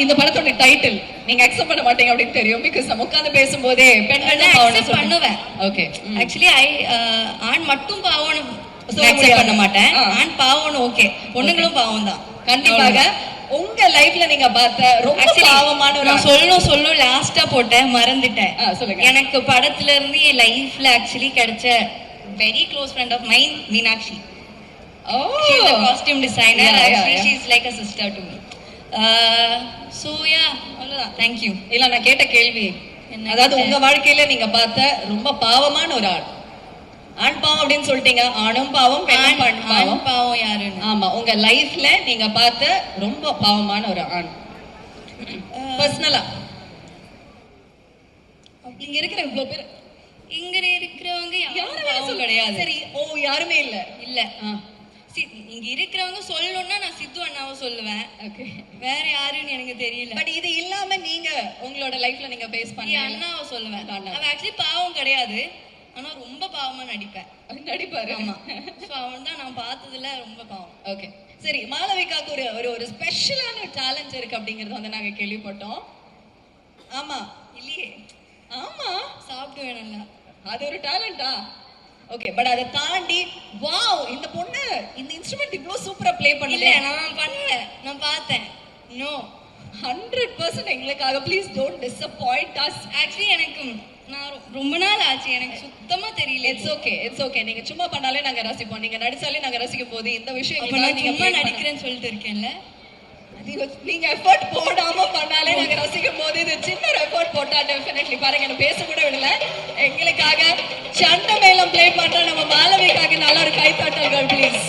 இந்த படத்தோட டைட்டில் நீங்க அக்செப்ட் பண்ண மாட்டீங்க அப்படின்னு தெரியும். பிகாஸ் நம்ம உட்கார்ந்து பேசும்போதே பெண்கள் அக்செப்ட் பண்ணுவேன். ஓகே, ஆக்சுவலி ஆண் மட்டும் பாவம்னு அக்செப்ட் பண்ண மாட்டேன். ஆண் பாவம்னு ஓகே, பொண்ணுங்களும் பாவம் தான் கண்டிப்பாக. உங்க லைஃப்ல நீங்க பார்த்த ரொம்ப பாவமான ஒரு நான் சொல்லணும் லாஸ்டா போட்டேன், மறந்துட்டேன். சொல்லுங்க. எனக்கு படத்துல இருந்து என் லைஃப்ல ஆக்சுவலி கிடைச்ச very close friend of mine Meenakshi. She's a costume designer. Actually, she's like a sister to me. So yeah, அவ்வளவுதான். Thank you. இல்ல நான் கேட்ட கேள்வி, அதாவது உங்க வாழ்க்கையில நீங்க பார்த்த ரொம்ப பாவமான ஒரு ஆள். ஆண் பாவம் அப்படின்னு சொல்லிட்டீங்க. ஆணும் பாவம், பெண்ணும் பாவம். பாவம் யாருன்னு? ஆமா, உங்க லைஃப்ல நீங்க பார்த்த ரொம்ப பாவமான ஒரு ஆண் பர்சனலா. இங்க இருக்கிற இவ்வளவு பேர், இங்க இருக்கிறவங்க யாரும் பாவம் கிடையாது. சரி, ஓ யாருமே இல்ல. இல்ல, இங்க இருக்கிறவங்க சொல்லணும்னா நான் சித்து அண்ணாவை சொல்லுவேன். ஓகே, வேற யாருன்னு எனக்கு தெரியல. பட் இது இல்லாம நீங்க உங்களோட லைஃப்ல நீங்க ஃபேஸ் பண்ணி அண்ணாவை சொல்லுவேன். அவன் ஆக்சுவலி பாவம் கிடையாது, ஆனா ரொம்ப பாவமா நடிப்பாரு. ஆமா, சோ அவன் தான் நான் பார்த்ததுல ரொம்ப பாவம். ஓகே, சரி, மாளவிகாக்கு ஒரு ஒரு ஸ்பெஷலான டேலண்ட் இருக்கு அப்படிங்கறது வந்து நாங்க கேள்விப்பட்டோம். ஆமா இல்லையே? ஆமா, சாப்பிடுவேன் நல்லா. அது ஒரு டேலண்டா? ஓகே, பட் அதை தாண்டி வாவ், இந்த பொண்ணு இந்த இன்ஸ்ட்ருமெண்ட் இவ்ளோ சூப்பரா ப்ளே பண்ணல. நான் பண்ணல, நான் பார்த்தேன். நோ, 100% எங்களுக்காக please don't disappoint us. Actually எனக்கு நான் ரொம்ப நாள் ஆச்சு, எனக்கு சுத்தமா தெரியல. இட்ஸ் ஓகே, நீங்க சும்மா பண்ணாலே நாங்க ரசிப்போம், நீங்க நடிச்சாலே நாங்க ரசிக்கும் போது இந்த விஷயம் நான் சும்மா நடிக்கிறேன்னு சொல்லிட்டு இருக்கேன்ல. நீங்க எஃபர்ட் போடாம பண்ணாலே நாங்க ரசிக்கும் போது, இது சின்ன எஃபர்ட் போட்டா டெஃபினெட்லி பாருங்க, என்ன பேச கூட விடல. எங்களுக்காக சண்டை மேளம் ப்ளே பண்ற நம்ம மாளவிகாக்கு நல்ல ஒரு கைத்தட்டல்கள் please.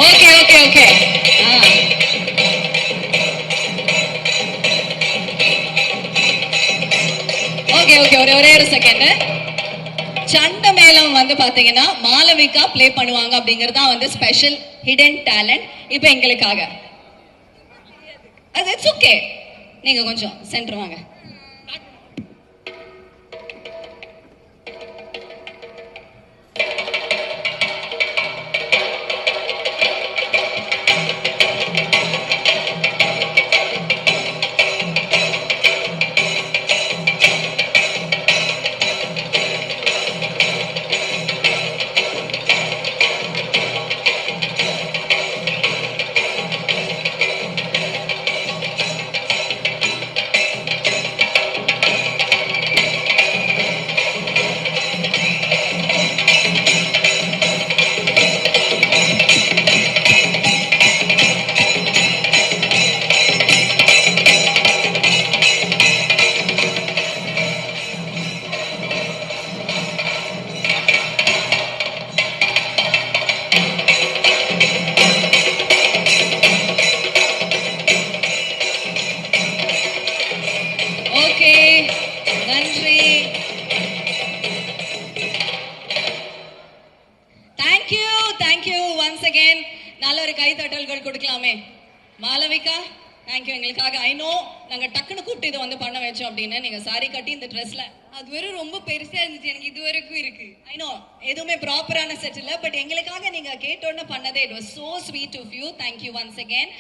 Okay okay okay okay okay ஒரே ஒரு செகண்ட். சண்டை மேளம் வந்து பாத்தீங்கன்னா மாளவிகா ப்ளே பண்ணுவாங்க அப்படிங்கறது தான் வந்து ஸ்பெஷல் ஹிடன் டேலண்ட். இப்போ எங்களுக்காக அது இட்ஸ் ஓகே, நீங்க கொஞ்சம் சென்டர் வாங்க. ஓகே, நன்றி. Thank you once again. நல்ல ஒரு கைத்தட்டல்கள் கொடுக்கலாமே. மாளவிகா, தேங்க்யூ எங்களுக்காக. ஐ நோ நாங்க டக்குன்னு கூப்பிட்டு இதை வந்து பண்ண வச்சோம் அப்படின்னு. நீங்க சாரி கட்டி இந்த ட்ரெஸ்ல அது வரைக்கும் ரொம்ப பெருசா இருந்துச்சு, எனக்கு இது வரைக்கும் இருக்கு. ஐ நோ எதுவுமே ப்ராப்பரான செட் இல்ல, பட் எங்களுக்காக நீங்க கேட்டோன்னு பண்ணதே it was so sweet of you. Thank you once again.